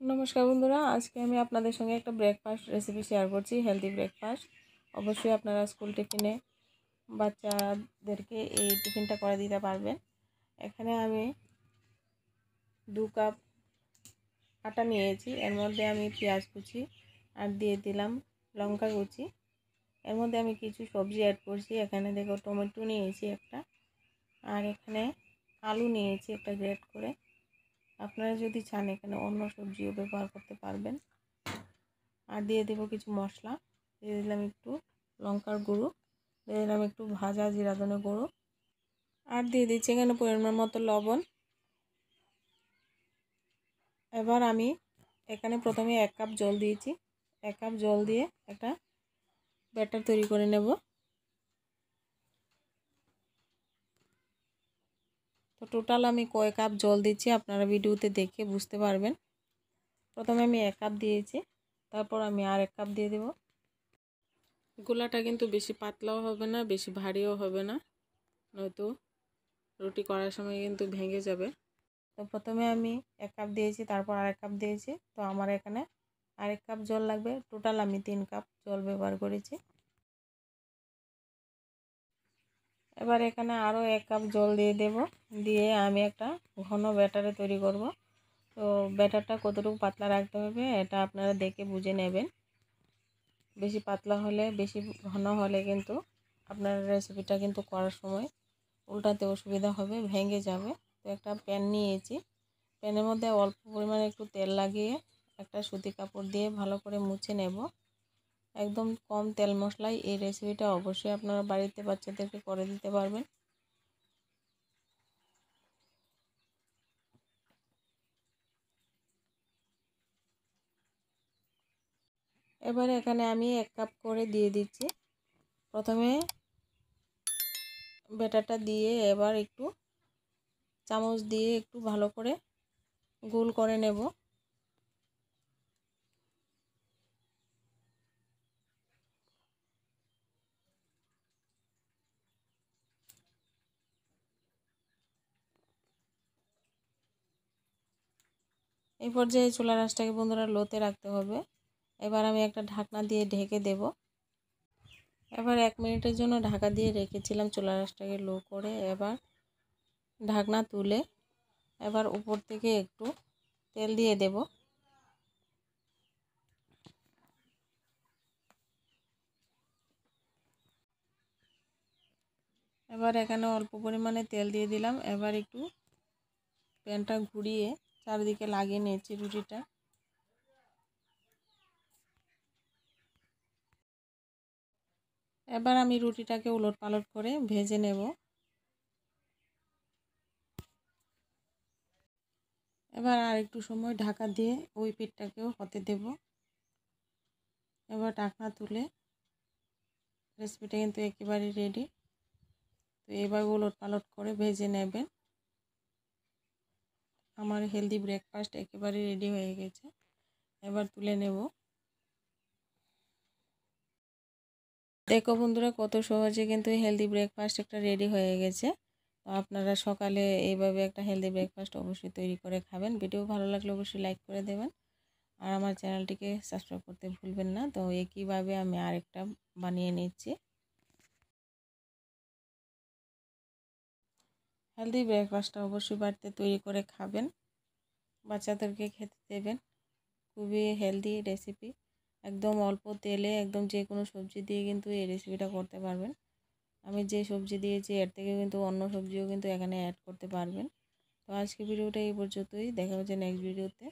नमस्कार बंधुरा आज के हमें आपनादेर संगे एक ब्रेकफास्ट रेसिपि शेयर करছি हेल्दी ब्रेकफास्ट अवश्य आपनारा स्कूल टिफिने बाच्चादेरके এই টিফিনটা করে দিতে পারবেন। এখানে আমি 2 কাপ আটা নিয়েছি, এর মধ্যে আমি পেঁয়াজ কুচি আর দিয়ে দিলাম লঙ্কা কুচি। এর মধ্যে আমি কিছু সবজি অ্যাড করছি। এখানে দেখো টমেটো নিয়েছি একটা, আর এখানে আলু নিয়েছি একটা গ্রেট করে। আপনারা যদি চান এখানে অন্য সবজিও ব্যবহার করতে পারবেন। আর দিয়ে দেব কিছু মশলা, দিয়ে দিলাম একটু লঙ্কার গুঁড়ো, দিয়ে দিলাম একটু ভাজা জিরা ধনে গুঁড়ো, আর দিয়ে দিচ্ছি এখানে পরিমাণ মতো লবণ। এবার আমি এখানে প্রথমে 1 কাপ জল দিয়েছি, 1 কাপ জল দিয়ে একটা ব্যাটার তৈরি করে নেব। তো টোটাল আমি কয় কাপ জল দিচ্ছি আপনারা ভিডিওতে দেখে বুঝতে পারবেন। প্রথমে আমি 1 কাপ দিয়েছি, তারপর আমি আর 1 কাপ দিয়ে দেব। গোলাটা কিন্তু বেশি পাতলাও হবে না, বেশি ভারীও হবে না, নয়তো রুটি করার সময় কিন্তু ভেঙে যাবে। তো প্রথমে আমি 1 কাপ দিয়েছি, তারপর আর 1 কাপ দিয়েছি। তো আমার এখানে আর 1 কাপ জল লাগবে। টোটাল আমি 3 কাপ জল ব্যবহার করেছি। এবার এখানে আরও 1 কাপ জল দিয়ে দেব, দিয়ে আমি একটা ঘন ব্যাটারে তৈরি করব। তো ব্যাটারটা কতটুকু পাতলা রাখতে হবে এটা আপনারা দেখে বুঝে নেবেন। বেশি পাতলা হলে, বেশি ঘন হলে কিন্তু আপনার রেসিপিটা কিন্তু করার সময় উল্টাতে অসুবিধা হবে, ভেঙে যাবে। তো একটা প্যান নিয়েছি, প্যানের মধ্যে অল্প পরিমাণে একটু তেল লাগিয়ে একটা সুতি কাপড় দিয়ে ভালো করে মুছে নেব। একদম কম তেল মশলায় এই রেসিপিটা অবশ্যই আপনারা বাড়িতে বাচ্চাদেরকে করে দিতে পারবেন। এবারে এখানে আমি 1 কাপ করে দিয়ে দিচ্ছি। প্রথমে ব্যাটারটা দিয়ে এবার একটু চামচ দিয়ে একটু ভালো করে গোল করে নেব। এই পর্যায়ে চুলার আঁচটাকে বন্ধুরা লোতে রাখতে হবে। এবার আমি একটা ঢাকনা দিয়ে ঢেকে দেব। এবার 1 মিনিটের জন্য ঢাকা দিয়ে রেখেছিলাম চুলার আঁচটাকে লো করে। এবার ঢাকনা তুলে এবার উপর থেকে একটু তেল দিয়ে দেব। এবার এখানে অল্প পরিমাণে তেল দিয়ে দিলাম। এবার একটু প্যানটা ঘুরিয়ে চারিদিকে লাগিয়ে নিয়েছি রুটিটা। এবার আমি রুটিটাকে উলটপালট করে ভেজে নেব। এবার আর একটু সময় ঢাকা দিয়ে ওই পিঠটাকেও হতে দেব। এবার ঢাকনা তুলে রেসিপিটা কিন্তু একেবারে রেডি। তো এবার উলটপালট করে ভেজে নেবেন। আমার হেলদি ব্রেকফাস্ট একেবারে রেডি হয়ে গেছে। এবার তুলে নেব। দেখো বন্ধুরা কত সহজে কিন্তু হেলদি ব্রেকফাস্ট একটা রেডি হয়ে গেছে। তো আপনারা সকালে এইভাবে একটা হেলদি ব্রেকফাস্ট অবশ্যই তৈরি করে খাবেন। ভিডিও ভালো লাগলে অবশ্যই লাইক করে দেবেন, আর আমার চ্যানেলটিকে সাবস্ক্রাইব করতে ভুলবেন না। তো একইভাবে আমি আরেকটা বানিয়ে নিচ্ছি। হেলদি ব্রেকফাস্টটা অবশ্যই বাড়িতে তৈরি করে খাবেন, বাচ্চাদেরকে খেতে দেবেন। খুবই হেলদি রেসিপি, একদম অল্প তেলে একদম যে কোনো সবজি দিয়ে কিন্তু এই রেসিপিটা করতে পারবেন। আমি যে সবজি দিয়েছি এর থেকে কিন্তু অন্য সবজিও কিন্তু এখানে অ্যাড করতে পারবেন। তো আজকে ভিডিওটা এই পর্যন্তই, দেখা হচ্ছে নেক্সট ভিডিওতে।